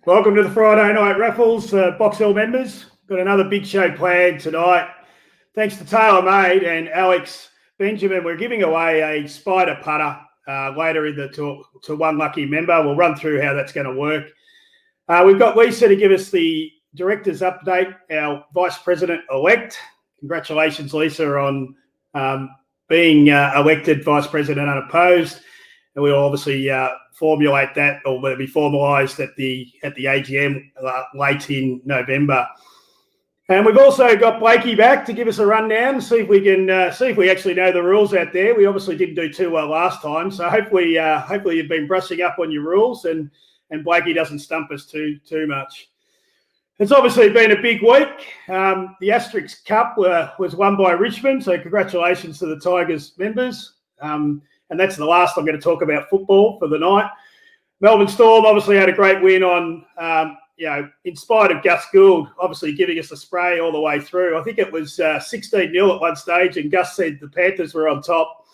Welcome to the Friday night raffles, Box Hill members. Got another big show planned tonight. Thanks to TaylorMade and Alex Benjamin, we're giving away a Spider putter later in to one lucky member. We'll run through how that's going to work. We've got Lisa to give us the director's update, our Vice President-elect. Congratulations, Lisa, on being elected Vice President unopposed. And we'll obviously formulate that, or will be formalised at the AGM late in November. And we've also got Blakey back to give us a rundown, see if we can see if we actually know the rules out there. We obviously didn't do too well last time, so hopefully you've been brushing up on your rules and Blakey doesn't stump us too much. It's obviously been a big week. The Asterix Cup was won by Richmond, so congratulations to the Tigers members. And that's the last I'm going to talk about football for the night. Melbourne Storm obviously had a great win on, in spite of Gus Gould obviously giving us a spray all the way through. I think it was 16-0 at one stage, and Gus said the Panthers were on top.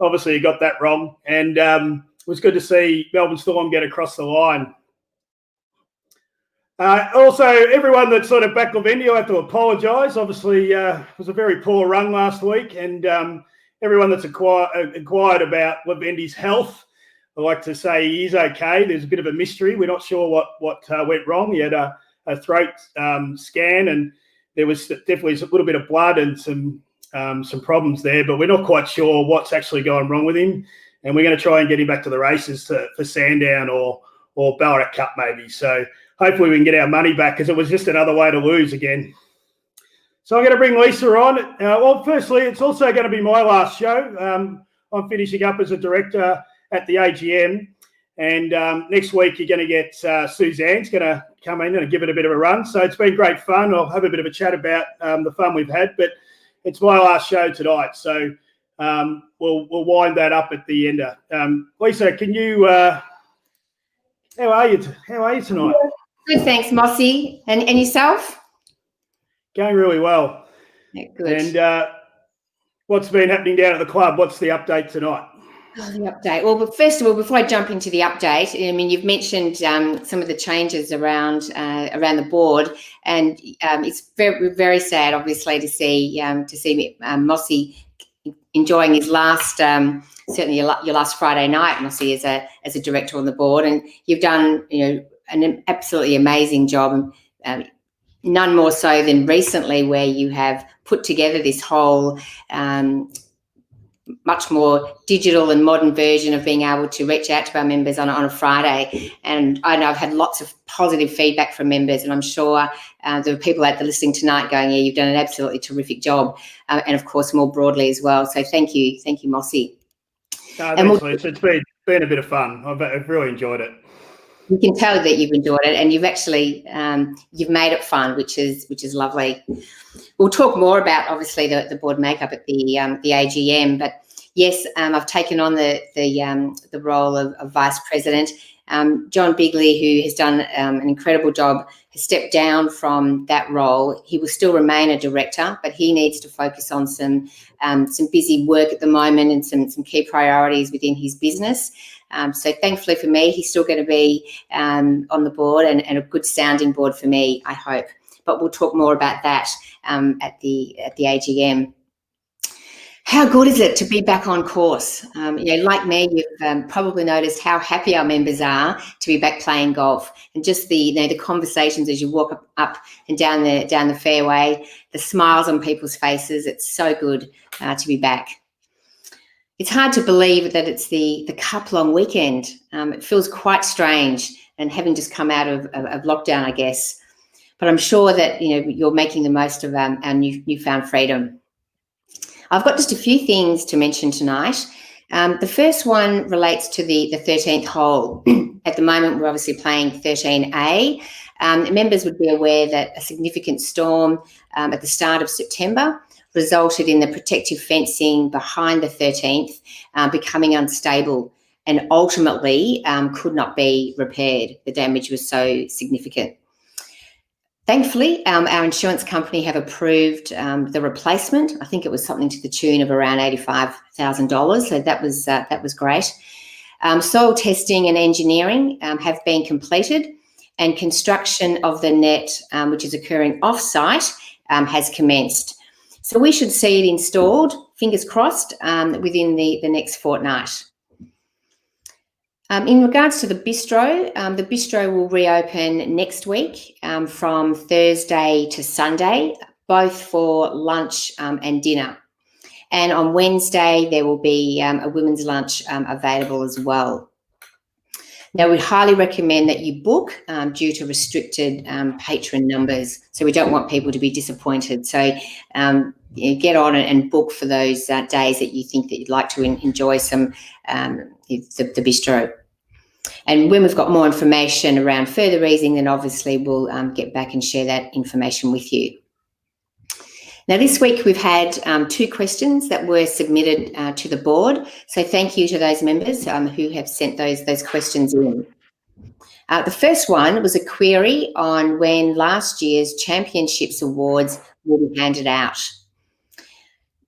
Obviously, he got that wrong. And it was good to see Melbourne Storm get across the line. Also, everyone that sort of backed Lavendi, I have to apologise. Obviously, it was a very poor run last week, and everyone that's inquired about Lavendi's health, I like to say he is okay. There's a bit of a mystery. We're not sure what went wrong. He had a throat scan, and there was definitely a little bit of blood and some problems there, but we're not quite sure what's actually going wrong with him. And we're going to try and get him back to the races for Sandown or Ballarat Cup maybe. So hopefully we can get our money back, because it was just another way to lose again. So I'm going to bring Lisa on. Well, firstly, it's also going to be my last show. I'm finishing up as a director at the AGM. And next week you're going to get Suzanne's going to come in and give it a bit of a run. So it's been great fun. I'll have a bit of a chat about the fun we've had. But it's my last show tonight. So we'll wind that up at the end. Lisa, can you... how are you tonight? Good, thanks, Mossy. And yourself? Going really well. Yeah, good. And what's been happening down at the club? What's the update tonight? Oh, the update. Well, but first of all, before I jump into the update, I mean, you've mentioned some of the changes around the board, and it's very, very sad, obviously, to see Mossy enjoying his last, certainly your last Friday night, Mossy, as a director on the board, and you've done, an absolutely amazing job. None more so than recently, where you have put together this whole much more digital and modern version of being able to reach out to our members on a Friday. And I know I've had lots of positive feedback from members, and I'm sure there are people out there listening tonight going, yeah, you've done an absolutely terrific job. And of course, more broadly as well. So thank you, Mossy. It's been a bit of fun. I've really enjoyed it. You can tell that you've enjoyed it, and you've actually you've made it fun, which is lovely. We'll talk more about obviously the board makeup at the AGM, but yes, I've taken on the role of vice president. John Bigley, who has done an incredible job, has stepped down from that role. He will still remain a director, but he needs to focus on some busy work at the moment and some key priorities within his business. So thankfully for me, he's still going to be on the board, and a good sounding board for me, I hope. But we'll talk more about that at the AGM. How good is it to be back on course? Like me, you've probably noticed how happy our members are to be back playing golf, and just the conversations as you walk up and down the fairway, the smiles on people's faces. It's so good to be back. It's hard to believe that it's the Cup long weekend. It feels quite strange, and having just come out of lockdown, I guess. But I'm sure that you're making the most of our newfound freedom. I've got just a few things to mention tonight. The first one relates to the 13th hole. At the moment, we're obviously playing 13A. Members would be aware that a significant storm at the start of September resulted in the protective fencing behind the 13th becoming unstable, and ultimately could not be repaired. The damage was so significant. Thankfully, our insurance company have approved the replacement. I think it was something to the tune of around $85,000. So that was great. Soil testing and engineering have been completed, and construction of the net, which is occurring off-site, has commenced. So we should see it installed, fingers crossed, within the next fortnight. In regards to the bistro will reopen next week from Thursday to Sunday, both for lunch and dinner. And on Wednesday, there will be a women's lunch available as well. Now, we highly recommend that you book due to restricted patron numbers. So we don't want people to be disappointed. So get on it and book for those days that you think that you'd like to enjoy some the bistro. And when we've got more information around further easing, then obviously we'll get back and share that information with you. Now, this week we've had 2 questions that were submitted to the board. So thank you to those members who have sent those questions in. The first one was a query on when last year's Championships Awards will be handed out.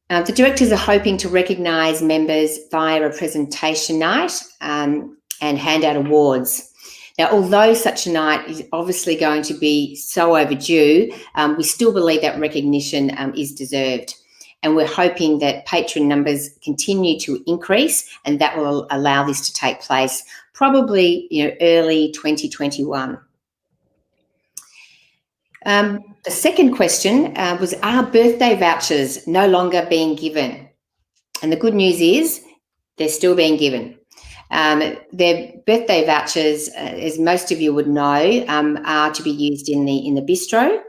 The directors are hoping to recognise members via a presentation night and hand out awards. Now, although such a night is obviously going to be so overdue, we still believe that recognition is deserved. And we're hoping that patron numbers continue to increase, and that will allow this to take place probably early 2021. The second question was, are birthday vouchers no longer being given? And the good news is they're still being given. Their birthday vouchers, as most of you would know, are to be used in the bistro.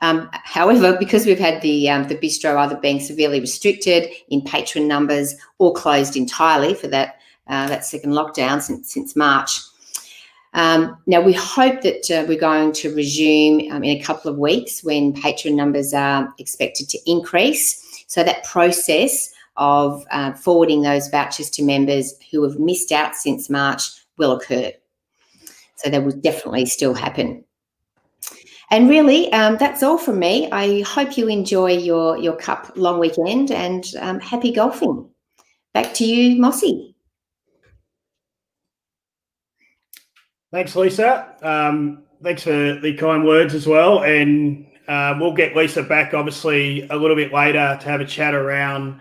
However, because we've had the bistro either being severely restricted in patron numbers or closed entirely for that second lockdown since March. Now, we hope that we're going to resume in a couple of weeks when patron numbers are expected to increase. So that process of forwarding those vouchers to members who have missed out since March will occur. So that will definitely still happen. And really, that's all from me. I hope you enjoy your Cup long weekend and happy golfing. Back to you, Mossy. Thanks, Lisa. Thanks for the kind words as well. And we'll get Lisa back, obviously, a little bit later to have a chat around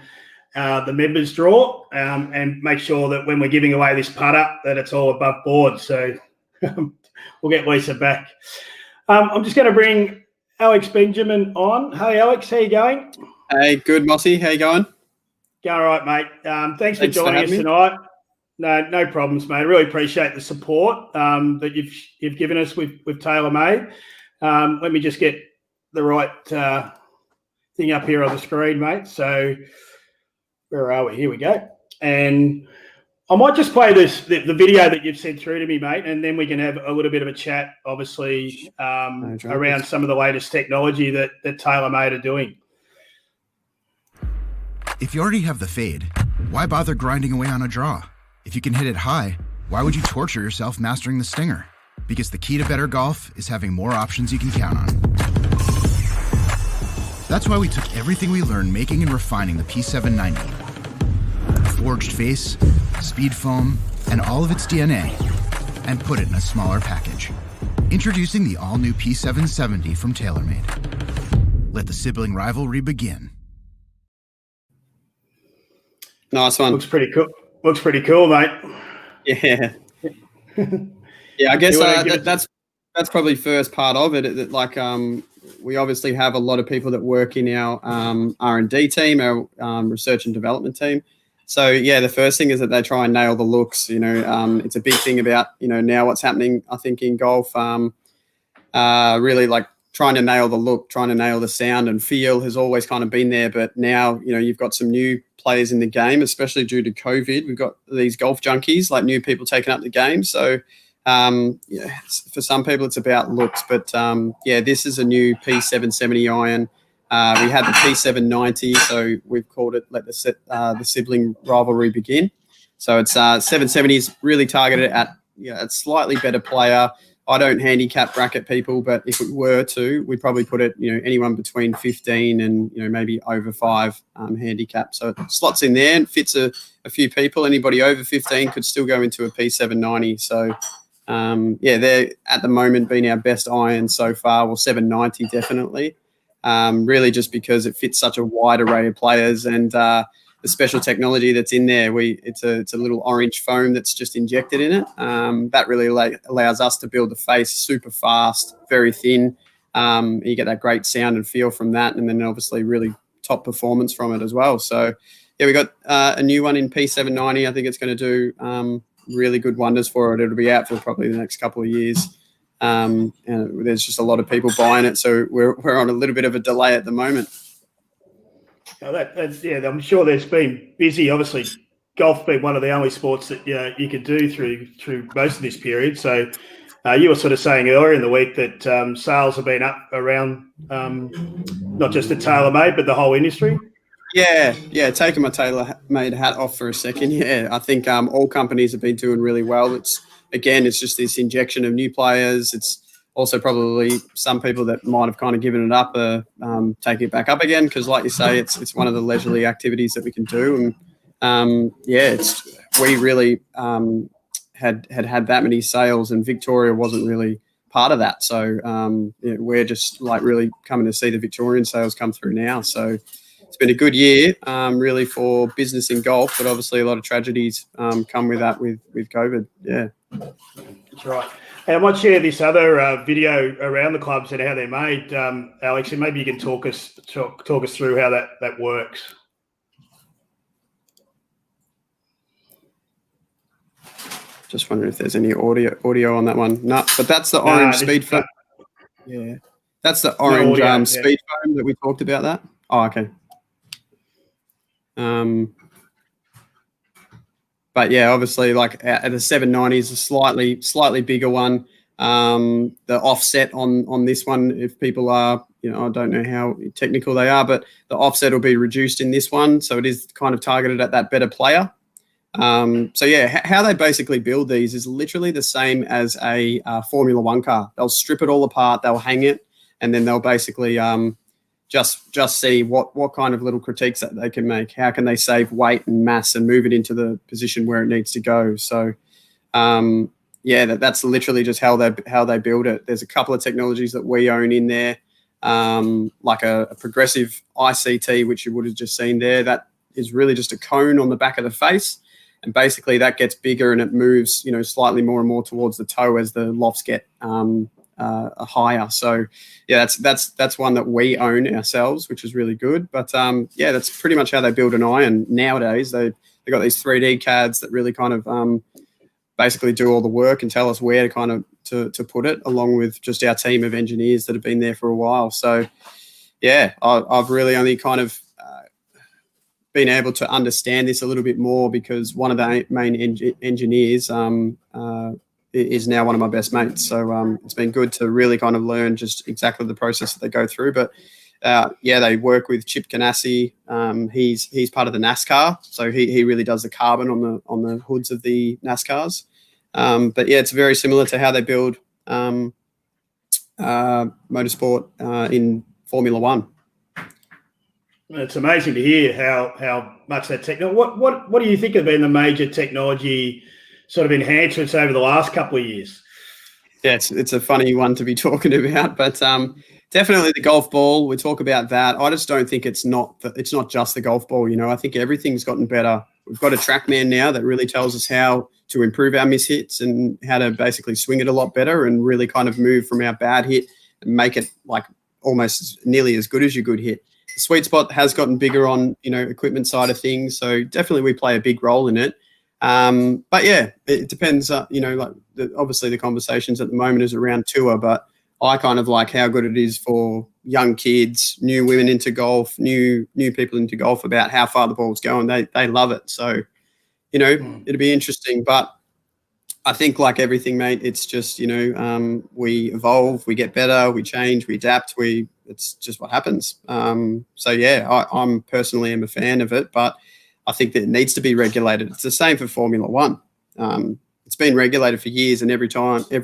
the members draw and make sure that when we're giving away this putter that it's all above board. So we'll get Lisa back. I'm just going to bring Alex Benjamin on. Hey, Alex, how you going? Hey, good, Mossy. How you going? Going all right, mate. Thanks for joining us tonight. No problems, mate. I really appreciate the support that you've given us with TaylorMade. Let me just get the right thing up here on the screen, mate. So where are we? Here we go. And I might just play the video that you've sent through to me, mate, and then we can have a little bit of a chat, obviously, around some of the latest technology that TaylorMade are doing. If you already have the fade, why bother grinding away on a draw? If you can hit it high, why would you torture yourself mastering the stinger? Because the key to better golf is having more options you can count on. That's why we took everything we learned making and refining the P790. Forged face, speed foam, and all of its DNA, and put it in a smaller package. Introducing the all-new P770 from TaylorMade. Let the sibling rivalry begin. Nice one. Looks pretty cool. Looks pretty cool, mate. Yeah. Yeah, I guess that's probably first part of it. Like we obviously have a lot of people that work in our R&D team, our research and development team. So yeah, the first thing is that they try and nail the looks. It's a big thing about now what's happening. I think in golf, really like trying to nail the look, trying to nail the sound and feel has always kind of been there. But now you've got some new players in the game, especially due to COVID. We've got these golf junkies, like new people taking up the game. So for some people it's about looks, but this is a new P770 iron. We had the P790, so we've called it "Let the sibling rivalry begin." So it's 770 is really targeted at a slightly better player. I don't handicap bracket people, but if we were to, we'd probably put it anyone between 15 and maybe over 5 handicap. So it slots in there and fits a few people. Anybody over 15 could still go into a P790. So They're at the moment been our best iron so far. Well, 790 definitely. Really just because it fits such a wide array of players, and the special technology that's in there. It's a little orange foam that's just injected in it. That really allows us to build the face super fast, very thin. You get that great sound and feel from that, and then obviously really top performance from it as well. So we got a new one in P790. I think it's going to do really good wonders for it. It'll be out for probably the next couple of years. And there's just a lot of people buying it, so we're on a little bit of a delay at the moment. I'm sure there's been busy. Obviously, golf's been one of the only sports that you could do through most of this period. So you were sort of saying earlier in the week that sales have been up around not just the TaylorMade, but the whole industry. Yeah. Taking my TaylorMade hat off for a second. Yeah, I think all companies have been doing really well. It's just this injection of new players. It's also probably some people that might have kind of given it up taking it back up again because, like you say, it's one of the leisurely activities that we can do. And we really had that many sales, and Victoria wasn't really part of that. So we're just like really coming to see the Victorian sales come through now. So it's been a good year, really, for business in golf, but obviously a lot of tragedies come with that with COVID. Yeah. That's right. And I might share this other video around the clubs and how they're made, Alex, and maybe you can talk us through how that works. Just wondering if there's any audio on that one. No, but that's the orange speed foam. Yeah, that's the orange speed foam that we talked about. That. Oh, okay. But yeah, obviously, like the 790 is a slightly bigger one. The offset on this one, if people are, I don't know how technical they are, but the offset will be reduced in this one, so it is kind of targeted at that better player. How they basically build these is literally the same as a Formula One car. They'll strip it all apart, they'll hang it, and then they'll basically just see what kind of little critiques that they can make. How can they save weight and mass and move it into the position where it needs to go? So, that's literally just how they build it. There's a couple of technologies that we own in there, like a progressive ICT, which you would have just seen there. That is really just a cone on the back of the face, and basically that gets bigger and it moves, slightly more and more towards the toe as the lofts get higher. So that's one that we own ourselves, which is really good. But that's pretty much how they build an iron nowadays. They got these 3D CADs that really kind of basically do all the work and tell us where to kind of to put it, along with just our team of engineers that have been there for a while. So I've really only kind of been able to understand this a little bit more because one of the main engineers is now one of my best mates. So it's been good to really kind of learn just exactly the process that they go through. But they work with Chip Ganassi. He's part of the NASCAR, so he really does the carbon on the hoods of the NASCARs. It's very similar to how they build motorsport in Formula One. It's amazing to hear how much that technology. What do you think have been the major technology sort of enhancements over the last couple of years? Yeah, it's a funny one to be talking about, but definitely the golf ball. We talk about that. I just don't think it's not just the golf ball. I think everything's gotten better. We've got a TrackMan now that really tells us how to improve our mishits and how to basically swing it a lot better and really kind of move from our bad hit and make it like almost nearly as good as your good hit. The sweet spot has gotten bigger on, equipment side of things. So definitely we play a big role in it. It depends, obviously the conversations at the moment is around tour, but I kind of like how good it is for young kids, new women into golf, new people into golf about how far the ball's going. They love it. So, it'll be interesting, but I think like everything, mate, it's just, we evolve, we get better, we change, we adapt, it's just what happens. I'm personally am a fan of it, but I think that it needs to be regulated. It's the same for Formula One. It's been regulated for years, and every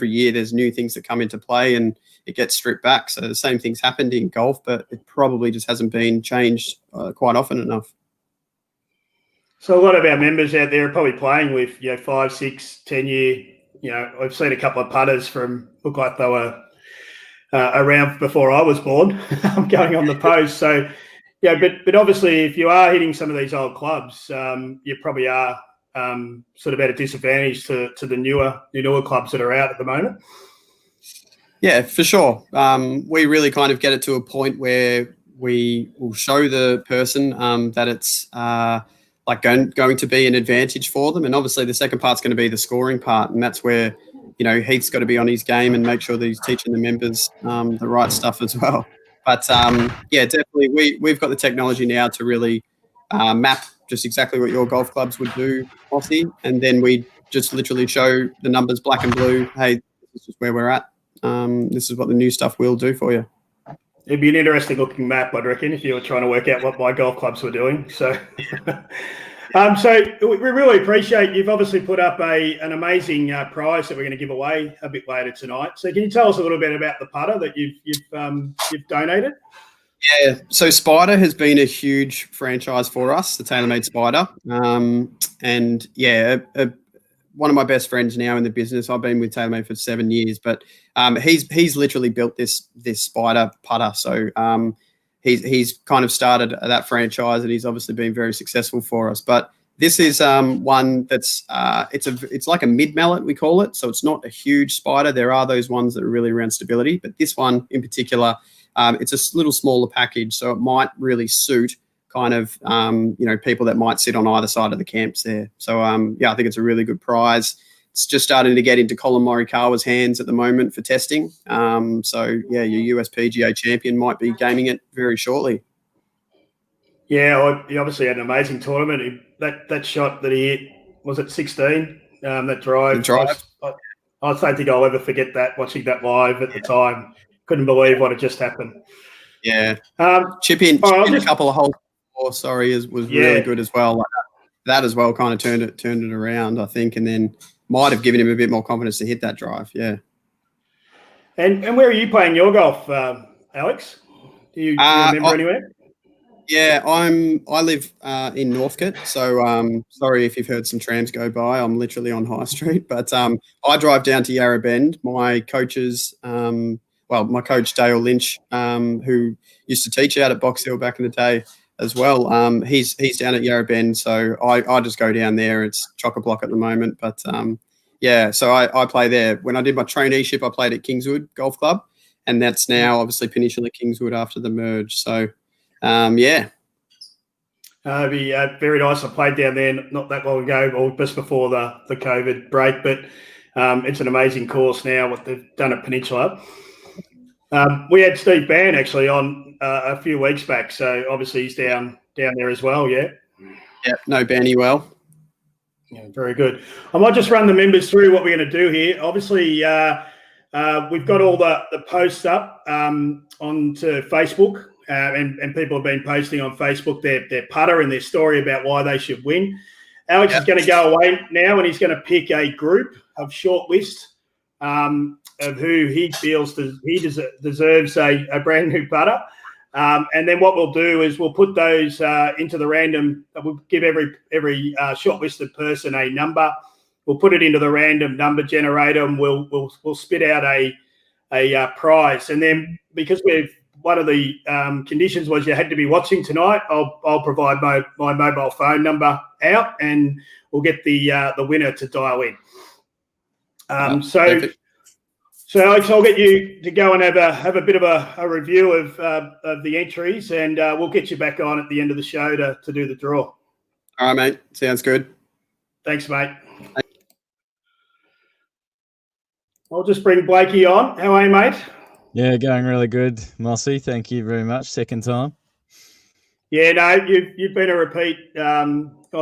year there's new things that come into play and it gets stripped back. So the same thing's happened in golf, but it probably just hasn't been changed quite often enough. So a lot of our members out there are probably playing with 5, 6, 10-year I've seen a couple of putters from look like they were around before I was born. I'm going on the post. So, but obviously, if you are hitting some of these old clubs, you probably are sort of at a disadvantage to the newer clubs that are out at the moment. Yeah, for sure. We really kind of get it to a point where we will show the person that it's going to be an advantage for them. And obviously the second part's going to be the scoring part. And that's where, Heath's got to be on his game and make sure that he's teaching the members the right stuff as well. But definitely we've got the technology now to really map just exactly what your golf clubs would do, Aussie. And then we just literally show the numbers black and blue. Hey, this is where we're at. This is what the new stuff will do for you. It'd be an interesting looking map, I'd reckon, if you were trying to work out what my golf clubs were doing. So, so we really appreciate you've obviously put up an amazing prize that we're going to give away a bit later tonight. So, can you tell us a little bit about the putter that you've donated? Yeah, so Spider has been a huge franchise for us, the TaylorMade Spider, and one of my best friends now in the business. I've been with TaylorMade for 7 years, but he's literally built this Spider putter. So he's kind of started that franchise, and he's obviously been very successful for us. But this is one that's it's like a mid mallet, we call it. So it's not a huge Spider. There are those ones that are really around stability, but this one in particular, it's a little smaller package, so it might really suit kind of, people that might sit on either side of the camps there. So, I think it's a really good prize. It's just starting to get into Colin Morikawa's hands at the moment for testing. Your US PGA champion might be gaming it very shortly. Yeah, he obviously had an amazing tournament. That shot that he hit, was it 16? That drive. I don't think I'll ever forget that, watching that live at the time. Couldn't believe what had just happened. Yeah. Chip in a couple of holes. Was really good as well. That as well kind of turned it around, I think, and then might have given him a bit more confidence to hit that drive. Yeah. And where are you playing your golf, Alex? Do you remember anywhere? Yeah, I live in Northcote, so sorry if you've heard some trams go by. I'm literally on High Street, but I drive down to Yarra Bend. My coaches, my coach Dale Lynch, who used to teach out at Box Hill back in the day as well. He's down at Yarra Bend, so I just go down there. It's chock-a-block at the moment, but so I play there. When I did my traineeship, I played at Kingswood Golf Club, and that's now obviously Peninsula Kingswood after the merge. So, it'd be very nice. I played down there not that long ago, or just before the COVID break, but it's an amazing course now, what they've done at Peninsula. We had Steve Bann actually on a few weeks back, so obviously he's down there as well, yeah? Yeah, no Banny well. Yeah, very good. I might just run the members through what we're going to do here. Obviously, we've got all the posts up onto Facebook, and people have been posting on Facebook their putter and their story about why they should win. Alex is going to go away now, and he's going to pick a group of shortlist of who he feels deserves a brand new putter. And then what we'll do is we'll put those into the random. We'll give every shortlisted person a number. We'll put it into the random number generator, and we'll spit out a prize. And then because one of the conditions was you had to be watching tonight, I'll provide my mobile phone number out, and we'll get the winner to dial in. So Alex, I'll get you to go and have a bit of a review of the entries, and we'll get you back on at the end of the show to do the draw. All right, mate. Sounds good. Thanks, mate. I'll just bring Blakey on. How are you, mate? Yeah, going really good, Mossy. Thank you very much. Second time. Yeah, no, you've been a repeat. I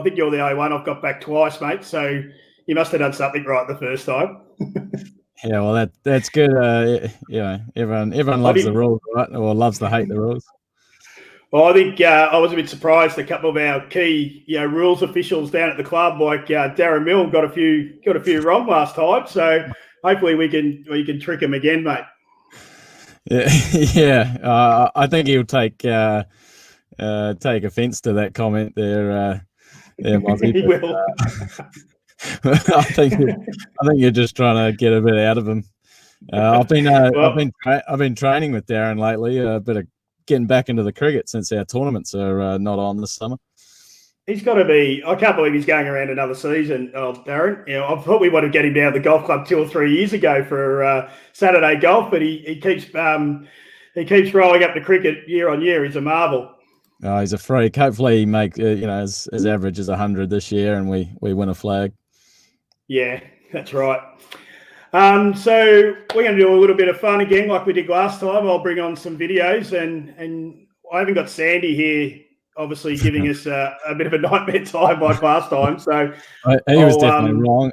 think you're the only one I've got back twice, mate. So you must have done something right the first time. Yeah, well, that's good. Everyone loves the rules, right? Or loves to hate the rules. Well, I think I was a bit surprised. A couple of our key, rules officials down at the club, like Darren Mill, got a few wrong last time. So hopefully we can trick him again, mate. Yeah. I think he'll take offence to that comment there. Mozzie, he will. I think you're just trying to get a bit out of him. I've been training with Darren lately. A bit of getting back into the cricket since our tournaments are not on this summer. He's got to be. I can't believe he's going around another season, Darren. I thought we wanted to get him down to the golf club 2 or 3 years ago for Saturday golf, but he keeps rolling up to cricket year on year. He's a marvel. Oh, he's a freak. Hopefully, he make his average is 100 this year, and we win a flag. Yeah, that's right. So we're going to do a little bit of fun again, like we did last time. I'll bring on some videos, and I haven't got Sandy here, obviously giving us a bit of a nightmare time like last time. So he was definitely wrong.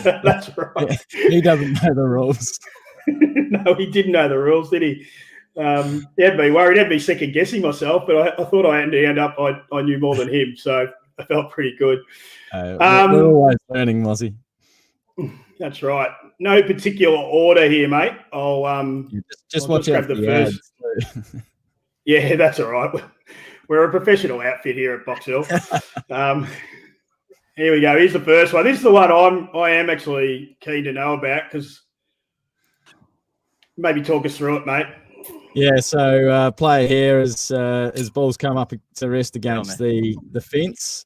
That's right. He doesn't know the rules. No, he didn't know the rules, did he? He had me worried. He had me second guessing myself, but I thought I had to end up. I knew more than him, so I felt pretty good. We're always learning, Mozzie. That's right. No particular order here, mate. I'll watch out for the first. Yeah, that's all right. We're a professional outfit here at Box Hill. Here we go. Here's the first one. This is the one I am actually keen to know about, because maybe talk us through it, mate. Yeah, so player here is his ball's come up to rest against the fence.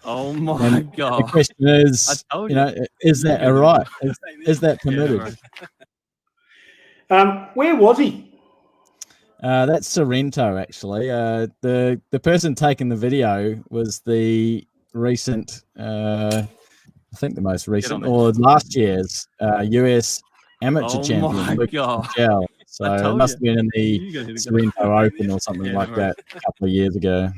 Oh my God! The question is, is that all right? Is that permitted? Where was he? That's Sorrento, actually. The person taking the video was the recent, I think the most recent, or last year's US amateur champion, Luke Gell. So it must have been in the Sorrento Open or something like that a couple of years ago.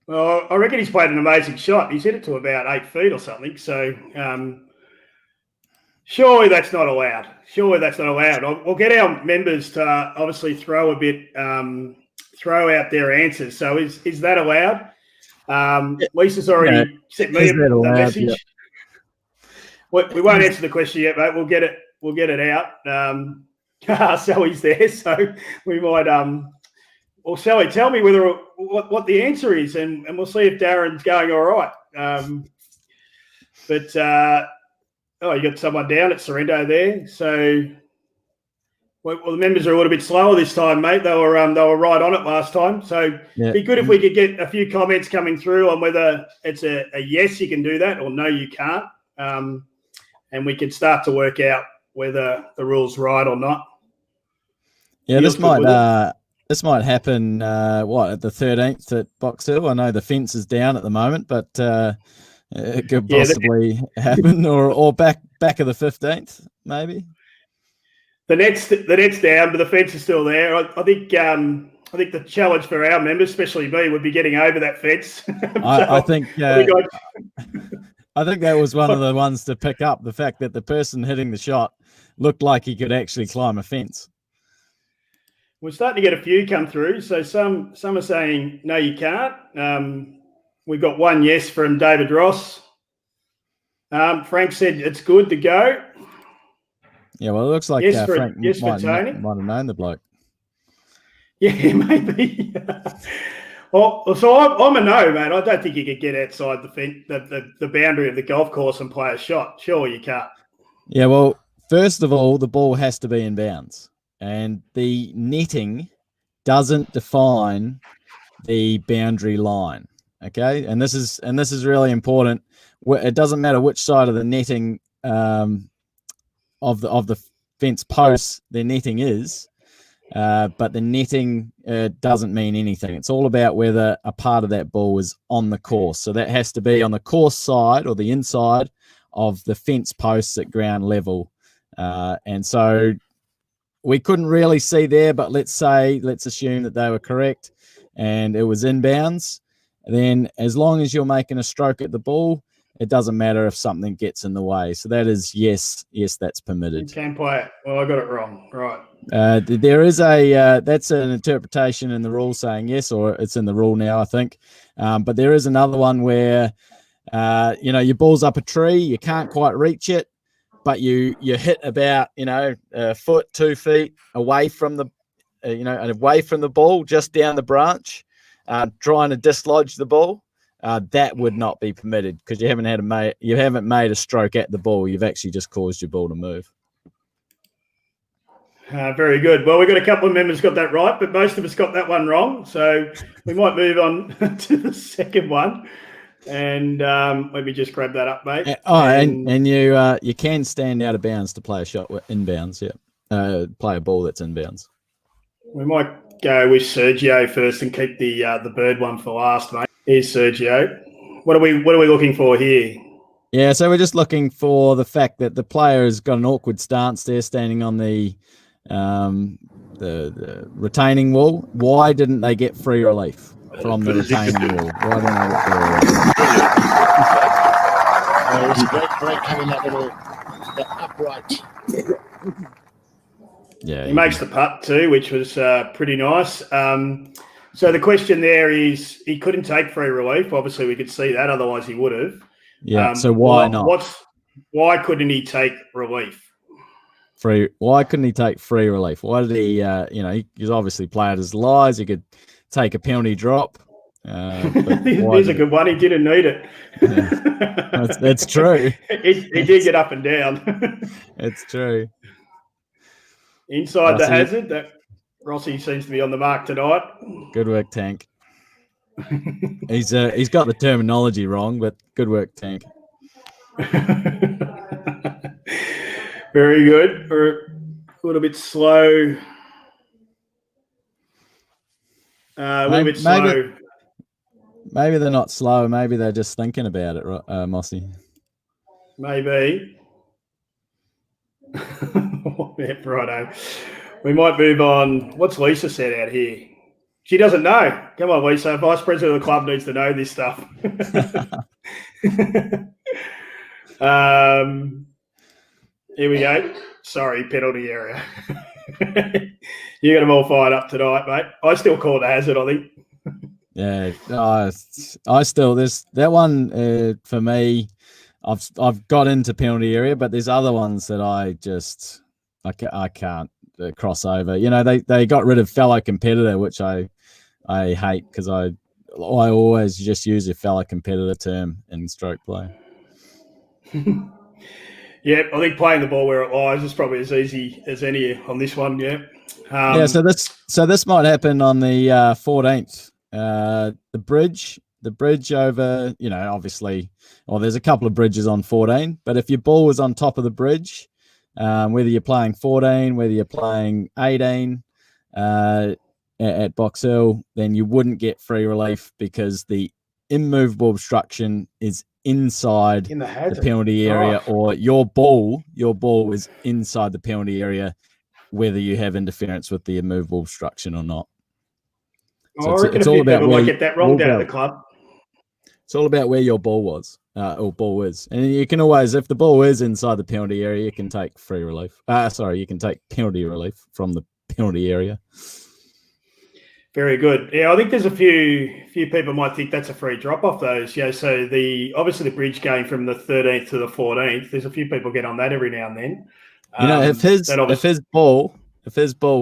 Well, I reckon he's played an amazing shot. He's hit it to about 8 feet or something. So surely that's not allowed. We'll get our members to obviously throw out their answers. So is that allowed? Lisa's already sent me a message. Yeah. We won't answer the question yet, mate. We'll get it out. Sally's there, so we might. Well, Sally, tell me what the answer is, and we'll see if Darren's going all right. You got someone down at Sorrento there. So, the members are a little bit slower this time, mate. They were right on it last time. So, it'd be good if we could get a few comments coming through on whether it's a yes, you can do that, or no, you can't, and we can start to work out whether the rule's right or not. Yeah, this might happen. At the 13th at Box Hill? I know the fence is down at the moment, but it could possibly happen, or back of the 15th, maybe. The net's down, but the fence is still there. I think the challenge for our members, especially me, would be getting over that fence. I think that was one of the ones to pick up, the fact that the person hitting the shot looked like he could actually climb a fence. We're starting to get a few come through. So some are saying, no, you can't. We've got one yes from David Ross. Frank said it's good to go. Yeah, well, it looks like Frank might have known the bloke. Yeah, maybe. Well, so I'm a no, man. I don't think you could get outside the boundary of the golf course and play a shot. Sure, you can't. Yeah, well, first of all, the ball has to be in bounds. And the netting doesn't define the boundary line, okay? And this is really important. It doesn't matter which side of the netting of the fence post the netting is, but the netting doesn't mean anything. It's all about whether a part of that ball is on the course. So that has to be on the course side or the inside of the fence posts at ground level, and so. We couldn't really see there, but let's assume that they were correct and it was inbounds. Then as long as you're making a stroke at the ball, it doesn't matter if something gets in the way. So that is yes, that's permitted. You can play it. Well, I got it wrong. Right. There is that's an interpretation in the rule saying yes, or it's in the rule now, I think. But there is another one where, your ball's up a tree, you can't quite reach it, but you hit about, a foot, 2 feet away from the ball, just down the branch, trying to dislodge the ball. that would not be permitted because you haven't made a stroke at the ball. You've actually just caused your ball to move. Very good. Well, we've got a couple of members got that right, but most of us got that one wrong. So we might move on to the second one. And let me just grab that up, mate. And you can stand out of bounds to play a shot inbounds. Yeah, play a ball that's inbounds. We might go with Sergio first and keep the bird one for last, mate. Here's Sergio. What are we looking for here? Yeah, so we're just looking for the fact that the player has got an awkward stance there, standing on the retaining wall. Why didn't they get free relief from the retaining wall? Why didn't they get free relief? It was a great break having that upright. Yeah, he makes the putt too, which was pretty nice. So the question there is, he couldn't take free relief. Obviously, we could see that. Otherwise, he would have. Yeah. So why not? Why couldn't he take relief? Why couldn't he take free relief? Why did he? He's obviously played his lies. He could take a penalty drop. Here's a good one. He didn't need it. Yeah. That's true. He did get up and down. It's true. Inside the hazard, that Rossi seems to be on the mark tonight. Good work, Tank. He's got the terminology wrong, but good work, Tank. Very good. We're a little bit slow. A little bit slow. Maybe they're not slow. Maybe they're just thinking about it, Mossy. Maybe. Yeah, righto. We might move on. What's Lisa said out here? She doesn't know. Come on, Lisa. Vice President of the club needs to know this stuff. Here we go. Sorry, penalty area. You got them all fired up tonight, mate. I still call it a hazard, I think. Yeah, I still that one for me. I've got into penalty area, but there's other ones that I can't cross over. You know, they got rid of fellow competitor, which I hate because I always just use a fellow competitor term in stroke play. Yeah, I think playing the ball where it lies is probably as easy as any on this one. Yeah. So this might happen on the 14th. The bridge over, obviously, there's a couple of bridges on 14, but if your ball was on top of the bridge, whether you're playing 14, whether you're playing 18 at Box Hill, then you wouldn't get free relief because the immovable obstruction is inside in the penalty area, or your ball is inside the penalty area, whether you have interference with the immovable obstruction or not. So it's all about where get that wrong down at the club. It's all about where your ball was, or ball is, and you can always, if the ball is inside the penalty area, you can take free relief. You can take penalty relief from the penalty area. Very good. Yeah, I think there's a few people might think that's a free drop off those. Yeah, so obviously the bridge going from the 13th to the 14th. There's a few people get on that every now and then. If his ball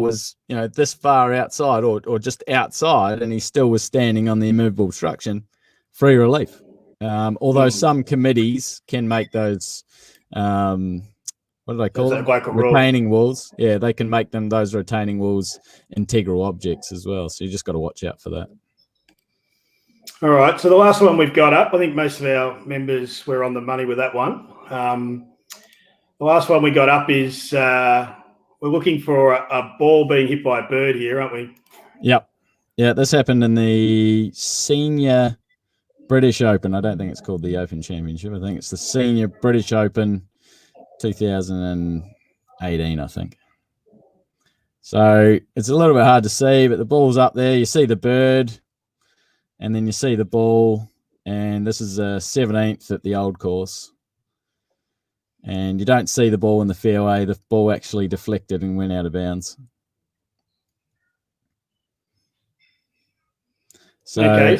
was this far outside or just outside, and he still was standing on the immovable obstruction, free relief. Although some committees can make those. What do they call them? Retaining walls. Yeah, they can make those retaining walls integral objects as well. So you just got to watch out for that. All right. So the last one we've got up, I think most of our members were on the money with that one. The last one we got up is we're looking for a ball being hit by a bird here, aren't we? Yep. Yeah, this happened in the Senior British Open. I don't think it's called the Open Championship. I think it's the Senior British Open 2018, I think. So it's a little bit hard to see, but the ball's up there. You see the bird, and then you see the ball, and this is a 17th at the old course. And you don't see the ball in the fairway. The ball actually deflected and went out of bounds. So, okay,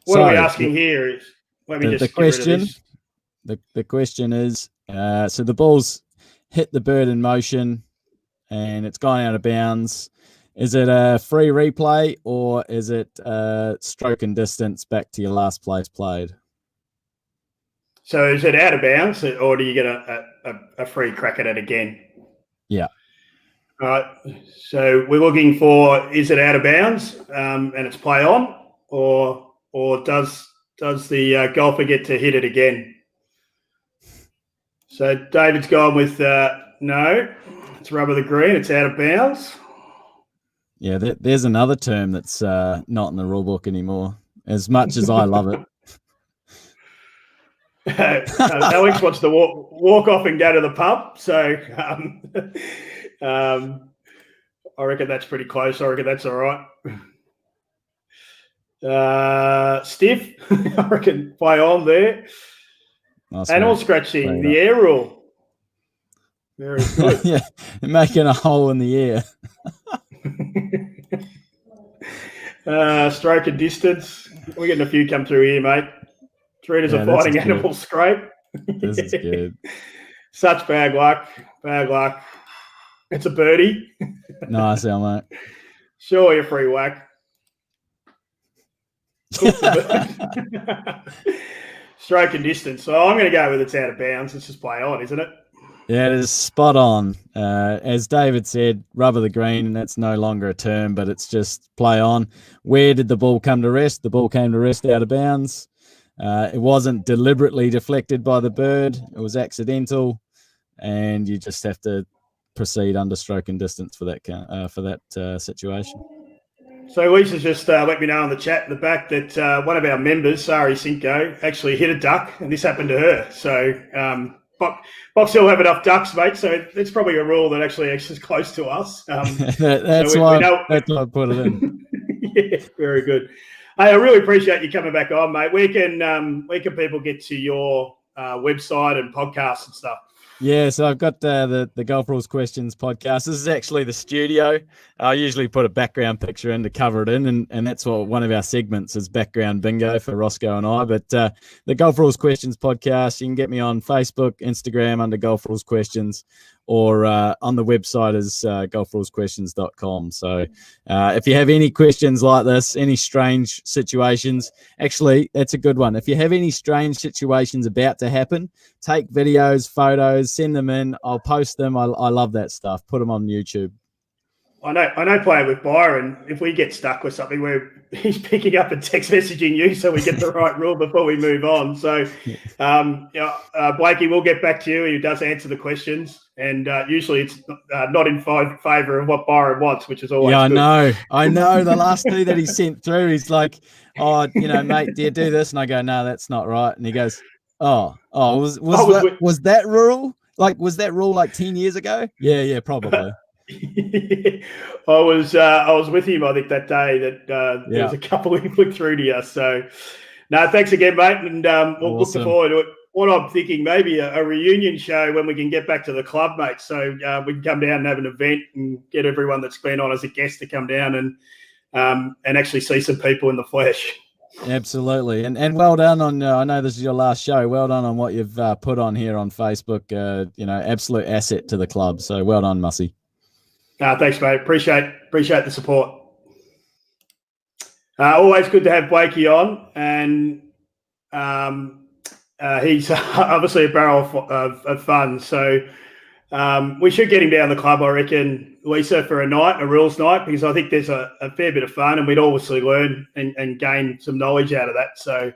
what are we asking here? Is the question. The question is, so the ball's hit the bird in motion, and it's gone out of bounds. Is it a free replay or is it stroke and distance back to your last place played? So is it out of bounds, or do you get a free crack at it again? Yeah. All right. So we're looking for, is it out of bounds and it's play on, or does the golfer get to hit it again? So David's gone with no. It's rubber the green. It's out of bounds. Yeah, there's another term that's not in the rule book anymore. As much as I love it. Alex wants to walk off and go to the pub. So I reckon that's pretty close. I reckon that's all right. Stiff, I reckon play on there. Nice Animal mate. scratching, the air rule. Very good. Yeah, making a hole in the air. Stroke and distance. We're getting a few come through here, mate. Treaters are fighting animal scrape. This is good. Such bad luck. Bad luck. It's a birdie. Nice, Al, mate. Sure, you're free whack. Stroke and distance. So I'm going to go with it's out of bounds. Let's just play on, isn't it? Yeah, it is spot on. As David said, rubber the green, and that's no longer a term, but it's just play on. Where did the ball come to rest? The ball came to rest out of bounds. It wasn't deliberately deflected by the bird. It was accidental, and you just have to proceed under stroke and distance for that situation. So Lisa's just let me know in the chat in the back that one of our members, Sari Cinco, actually hit a duck, and this happened to her. So Box Hill have enough ducks, mate. So it's probably a rule that actually is close to us. That's why I put it in. Yeah, very good. Hey, I really appreciate you coming back on, mate. Where can people get to your website and podcasts and stuff? Yeah, so I've got the Golf Rules Questions podcast. This is actually the studio. I usually put a background picture in to cover it in, and that's what one of our segments is, background bingo for Roscoe and I. But the Golf Rules Questions podcast, you can get me on Facebook, Instagram under Golf Rules Questions, or on the website is golfrulesquestions.com. So if you have any questions like this, any strange situations, actually, that's a good one. If you have any strange situations about to happen, take videos, photos, send them in. I'll post them. I love that stuff. Put them on YouTube. I know playing with Byron, if we get stuck with something where he's picking up and text messaging you so we get the right rule before we move on. So, Blakey, we'll get back to you. He does answer the questions, and usually it's not in favour of what Byron wants, which is always good. I know. The last two that he sent through, he's like, oh, mate, do you do this? And I go, no, that's not right. And he goes, was that rule? Was that rule like 10 years ago? Yeah, probably. I was with him, I think, that day that there was a couple he flicked through to you. So, no, thanks again, mate. And we'll look forward to it. What I'm thinking, maybe a reunion show when we can get back to the club, mate. So we can come down and have an event and get everyone that's been on as a guest to come down and actually see some people in the flesh. Absolutely. And well done on, I know this is your last show. Well done on what you've put on here on Facebook. Absolute asset to the club. So well done, Mussy. Thanks, mate. Appreciate the support. Always good to have Blakey on, and he's obviously a barrel of fun. So we should get him down the club, I reckon, Lisa, for a rules night, because I think there's a fair bit of fun, and we'd obviously learn and gain some knowledge out of that. So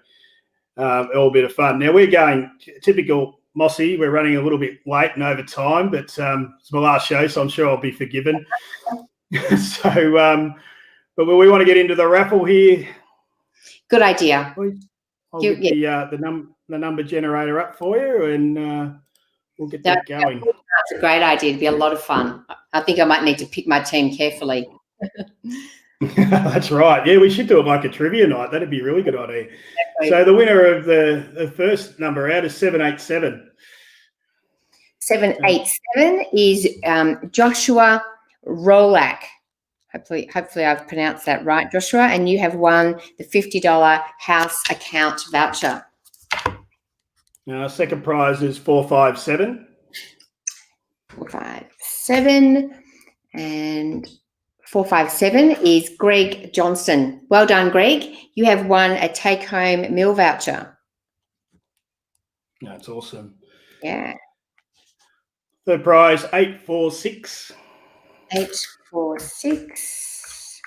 all a bit of fun. Now we're going typical Mossy. We're running a little bit late and over time, but it's my last show, so I'm sure I'll be forgiven. But we want to get into the raffle here. Good idea. I'll get the number generator up for you, and we'll get that going. That's a great idea. It'd be a lot of fun. I think I might need to pick my team carefully. That's right. Yeah, we should do it like a trivia night. That'd be a really good idea. Exactly. So the winner of the first number out is 787. 787 is Joshua Rolak. Hopefully I've pronounced that right, Joshua. And you have won the $50 house account voucher. Second prize is 457. 457 and 457 is Greg Johnston. Well done, Greg. You have won a take-home meal voucher. That's awesome. Yeah. Third prize, 846. 846.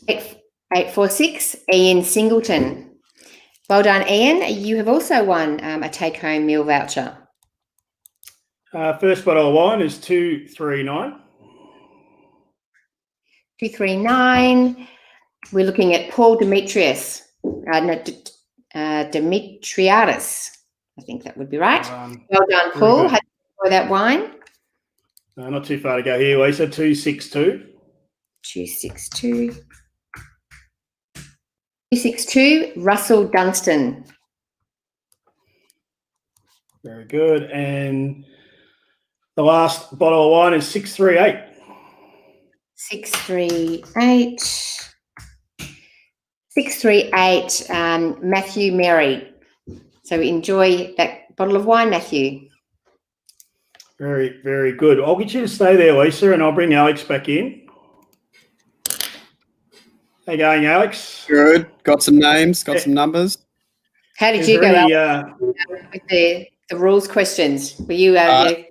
846, Ian Singleton. Well done, Ian. You have also won a take-home meal voucher. First bottle of wine is 239. 239. We're looking at Paul Demetrius. Demetriadis. I think that would be right. Well done, Paul. How did you enjoy that wine? Not too far to go here, Lisa. 262. 262. 262, Russell Dunstan. Very good. And the last bottle of wine is 638. 638. 638, Matthew Merry. So enjoy that bottle of wine, Matthew. Very, very good. I'll get you to stay there, Lisa, and I'll bring Alex back in. How you going, Alex? Good. Got some names, got some numbers. How did you go out with the rules questions? Were you afraid?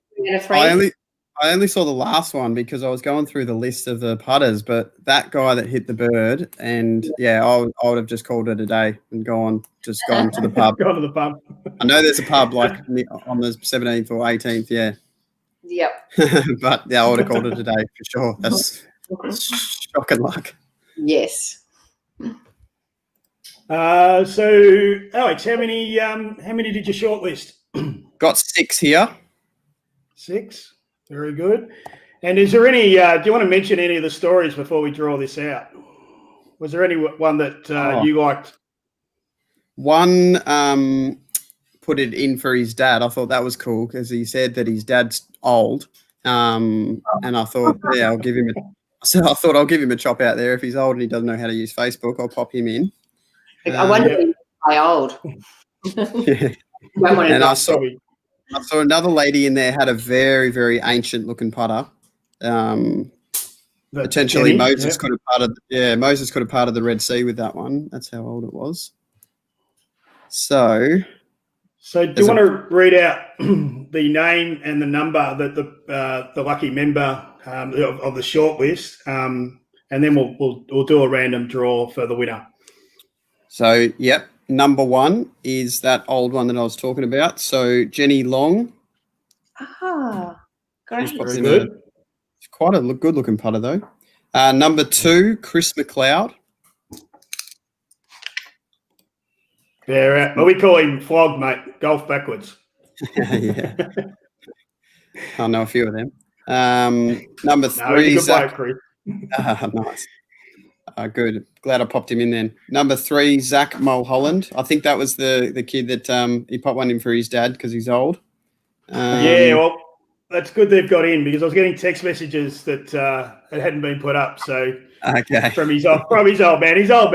I only saw the last one because I was going through the list of the putters, but that guy that hit the bird, and yeah, I would have just called it a day and gone to the pub. Gone to the pub. I know there's a pub like on the 17th or 18th, yeah. Yep. But yeah, I would have called it a day for sure. That's shocking luck. Yes. So Alex, how many did you shortlist? Got 6 here. 6. Very good. And is there any? Do you want to mention any of the stories before we draw this out? Was there any one that you liked? One put it in for his dad. I thought that was cool because he said that his dad's old, and I thought, yeah, I'll give him a chop out there if he's old and he doesn't know how to use Facebook. I'll pop him in. I wonder if he's old. Yeah. And I saw another lady in there had a very, very ancient looking putter. Potentially Moses could have parted. Yeah, Moses could have parted the Red Sea with that one. That's how old it was. So do you want to read out the name and the number that the lucky member of the short list, and then we'll do a random draw for the winner. So, yep. Number 1 is that old one that I was talking about. So, Jenny Long. Ah, great. Very good. It's quite a good-looking putter, though. Number 2, Chris McLeod. Yeah, well, we call him Flog, mate. Golf backwards. Yeah. I know a few of them. Number 3, Zach. Chris. Nice. Good. Glad I popped him in then. Number 3, Zach Mulholland. I think that was the kid that he popped one in for his dad because he's old. Yeah, well, that's good they've got in because I was getting text messages that it hadn't been put up. So okay, from his old man. He's old.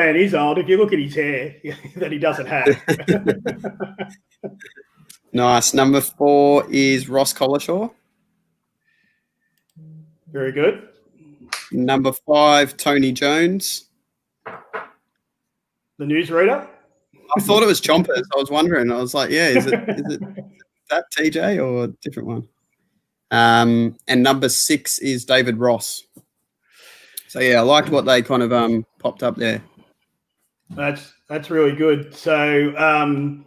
If you look at his hair that he doesn't have. Nice. Number 4 is Ross Collishaw. Very good. Number 5, Tony Jones. The newsreader? I thought it was Chompers. I was wondering. I was like, yeah, is it that TJ or a different one? And number 6 is David Ross. So, yeah, I liked what they kind of popped up there. That's really good. So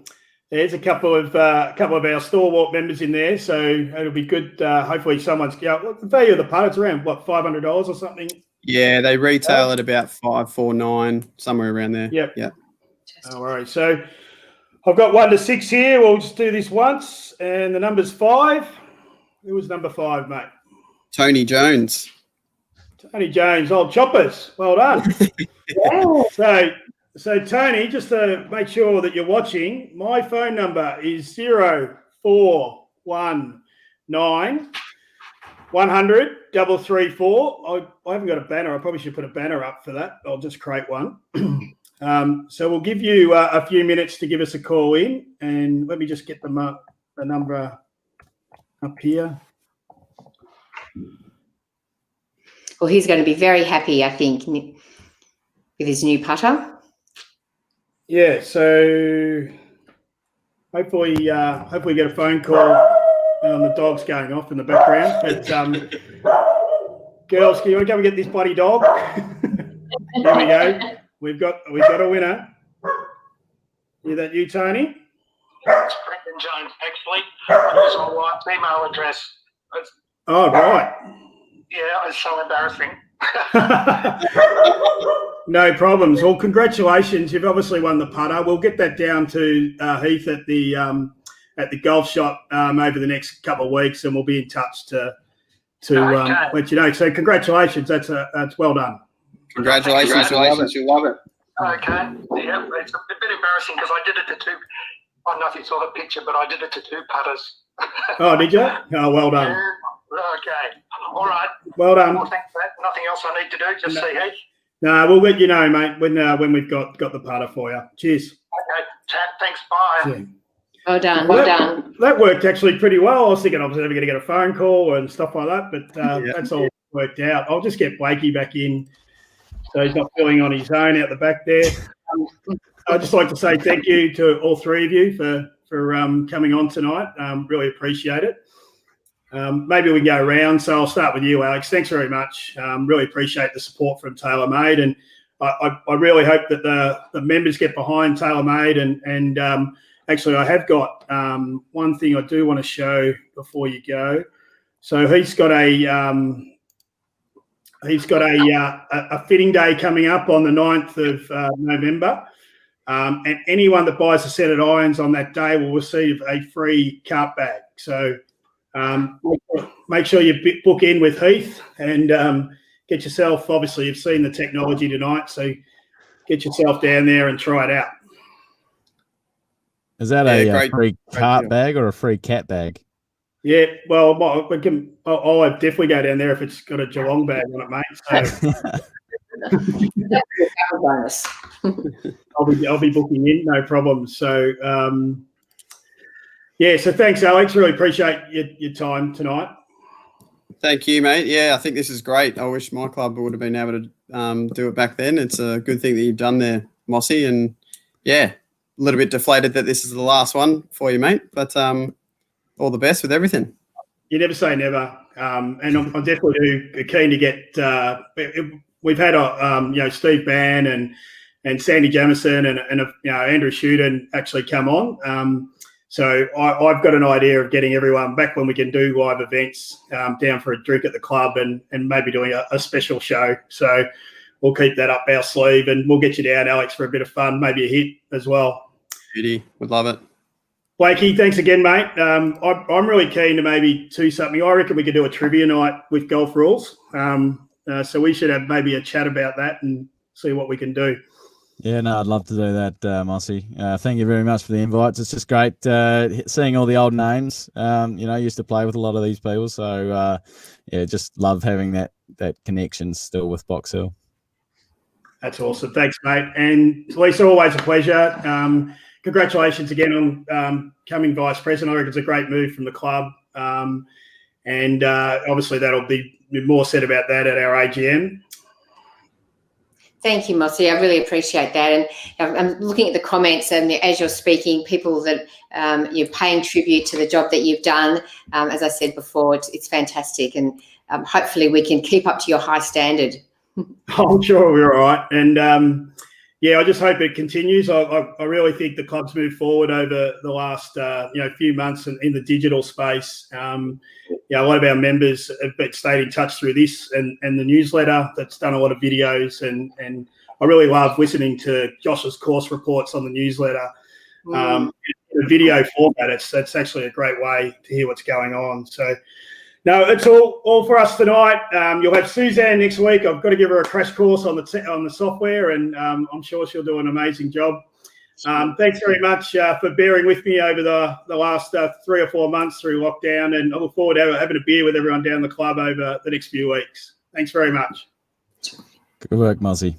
there's a couple of our stalwart members in there. So it'll be good. Hopefully someone's the value of the putt, it's around $500 or something. Yeah, they retail at about $549, somewhere around there. Yep. Yeah. No worries. So I've got 1 to 6 here. We'll just do this once. And the number's 5. Who was number 5, mate? Tony Jones. Tony Jones, old choppers. Well done. So Tony, just to make sure that you're watching, my phone number is 0419 100 334. I haven't got a banner. I probably should put a banner up for that. I'll just create one. So we'll give you a few minutes to give us a call in, and let me just get the number up here. well, he's going to be very happy, I think, with his new putter. Yeah, so hopefully get a phone call. The dog's going off in the background. But girls, can you want to come and get this bloody dog? There we go. We've got a winner. Is that you, Tony? It's Brendan Jones, actually. I use my wife's email address. Oh, right. Yeah, it's so embarrassing. No problems. Well, congratulations. You've obviously won the putter. We'll get that down to Heath at the golf shop over the next couple of weeks, and we'll be in touch to let you know. So congratulations. That's well done. Congratulations. You love it. Okay. Yeah, it's a bit embarrassing because I did it to two. I don't know if you saw the picture, but I did it to two putters. Oh, did you? Oh, well done. Yeah. Okay. All right. Well done. Well, thanks for that. Nothing else I need to do. Just see Heath. No, we'll let you know, mate, when we've got the putter for you. Cheers. Okay. Chat. Thanks. Bye. Yeah. Well done. Well done. That worked actually pretty well. I was thinking I was never going to get a phone call and stuff like that, but that's all worked out. I'll just get Blakey back in so he's not feeling on his own out the back there. I'd just like to say thank you to all three of you for coming on tonight. Really appreciate it. Maybe we can go around. So I'll start with you, Alex. Thanks very much. Really appreciate the support from TaylorMade, and I really hope that the members get behind TaylorMade. And actually, I have got one thing I do want to show before you go. So he's got a fitting day coming up on the 9th of November. And anyone that buys a set of irons on that day will receive a free cart bag. So make sure you book in with Heath and get yourself, obviously you've seen the technology tonight, so get yourself down there and try it out. Is that a free cart bag or a free cat bag? Yeah, well, I'll definitely go down there if it's got a Geelong bag on it, mate. So bonus. I'll be booking in, no problem. So so thanks, Alex. Really appreciate your time tonight. Thank you, mate. Yeah, I think this is great. I wish my club would have been able to do it back then. It's a good thing that you've done there, Mossy. And yeah, a little bit deflated that this is the last one for you, mate. But all the best with everything. You never say never. And I'm definitely keen to get. We've had Steve Bann and Sandy Jamieson and Andrew Shooten actually come on. So I've got an idea of getting everyone back when we can do live events down for a drink at the club and maybe doing a special show. So we'll keep that up our sleeve and we'll get you down, Alex, for a bit of fun, maybe a hit as well. Beauty. Would love it. Blakey, thanks again, mate. I'm really keen to maybe do something. I reckon we could do a trivia night with golf rules. So we should have maybe a chat about that and see what we can do. Yeah, no, I'd love to do that, Mossy. Thank you very much for the invites. It's just great seeing all the old names. I used to play with a lot of these people. So, just love having that connection still with Box Hill. That's awesome. Thanks, mate. And Lisa, always a pleasure. Congratulations again on coming vice president. I reckon it's a great move from the club. And obviously that'll be more said about that at our AGM. Thank you, Mossy. I really appreciate that. And I'm looking at the comments, and as you're speaking, people that you're paying tribute to the job that you've done. As I said before, it's fantastic, and hopefully we can keep up to your high standard. I'm sure we're all right. And I just hope it continues. I really think the club's moved forward over the last few months in the digital space. A lot of our members have stayed in touch through this and the newsletter that's done a lot of videos. And I really love listening to Josh's course reports on the newsletter. In a video format, it's actually a great way to hear what's going on. So, no, it's all for us tonight. You'll have Suzanne next week. I've got to give her a crash course on the software, and I'm sure she'll do an amazing job. Thanks very much for bearing with me over the last 3 or 4 months through lockdown, and I look forward to having a beer with everyone down the club over the next few weeks. Thanks very much. Good work, Mossy.